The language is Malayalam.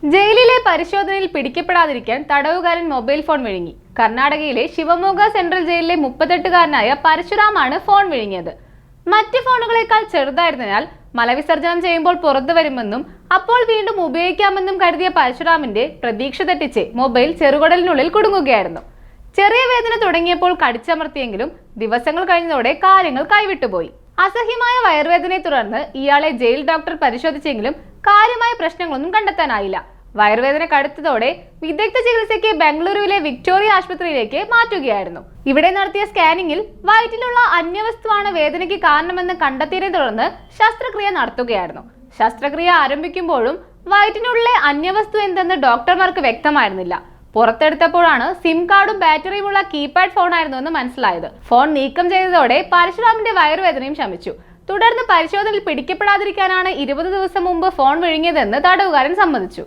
ജയിലിലെ പരിശോധനയിൽ പിടിക്കപ്പെടാതിരിക്കാൻ തടവുകാരൻ മൊബൈൽ ഫോൺ വിഴുങ്ങി. കർണാടകയിലെ ശിവമോഗ സെൻട്രൽ ജയിലിലെ 38-കാരനായ പരശുറാമാണ് ഫോൺ വിഴുങ്ങിയത്. മറ്റ് ഫോണുകളേക്കാൾ ചെറുതായിരുന്നതിനാൽ മലവിസർജനം ചെയ്യുമ്പോൾ പുറത്തു വരുമെന്നും അപ്പോൾ വീണ്ടും ഉപയോഗിക്കാമെന്നും കരുതിയ പരശുറാമിന്റെ പ്രതീക്ഷ തെറ്റിച്ച് മൊബൈൽ ചെറുകുടലിനുള്ളിൽ കുടുങ്ങുകയായിരുന്നു. ചെറിയ വേദന തുടങ്ങിയപ്പോൾ കടിച്ചമർത്തിയെങ്കിലും ദിവസങ്ങൾ കഴിഞ്ഞതോടെ കാര്യങ്ങൾ കൈവിട്ടുപോയി. അസഹ്യമായ വയറുവേദനയെ തുടർന്ന് ഇയാളെ ജയിൽ ഡോക്ടർ പരിശോധിച്ചെങ്കിലും കാര്യമായ പ്രശ്നങ്ങളൊന്നും കണ്ടെത്താനായില്ല. വയറുവേദന കടുത്തതോടെ വിദഗ്ധ ചികിത്സയ്ക്ക് ബംഗളൂരുവിലെ വിക്ടോറിയ ആശുപത്രിയിലേക്ക് മാറ്റുകയായിരുന്നു. ഇവിടെ നടത്തിയ സ്കാനിങ്ങിൽ വയറ്റിലുള്ള അന്യവസ്തുവാണ് വേദനയ്ക്ക് കാരണമെന്ന് കണ്ടെത്തിയതിനെ തുടർന്ന് ശസ്ത്രക്രിയ നടത്തുകയായിരുന്നു. ശസ്ത്രക്രിയ ആരംഭിക്കുമ്പോഴും വയറ്റിനുള്ളിലെ അന്യവസ്തു എന്തെന്ന് ഡോക്ടർമാർക്ക് വ്യക്തമായിരുന്നില്ല. പുറത്തെടുത്തപ്പോഴാണ് സിം കാർഡും ബാറ്ററിയുമുള്ള കീപാഡ് ഫോണായിരുന്നുവെന്ന് മനസ്സിലായത്. ഫോൺ നീക്കം ചെയ്തതോടെ പരശുറാമിന്റെ വയറുവേദനയും ശമിച്ചു. തുടർന്ന് പരിശോധനയിൽ പിടിക്കപ്പെടാതിരിക്കാനാണ് 20 ദിവസം മുമ്പ് ഫോൺ വിഴുങ്ങിയതെന്ന് തടവുകാരൻ സമ്മതിച്ചു.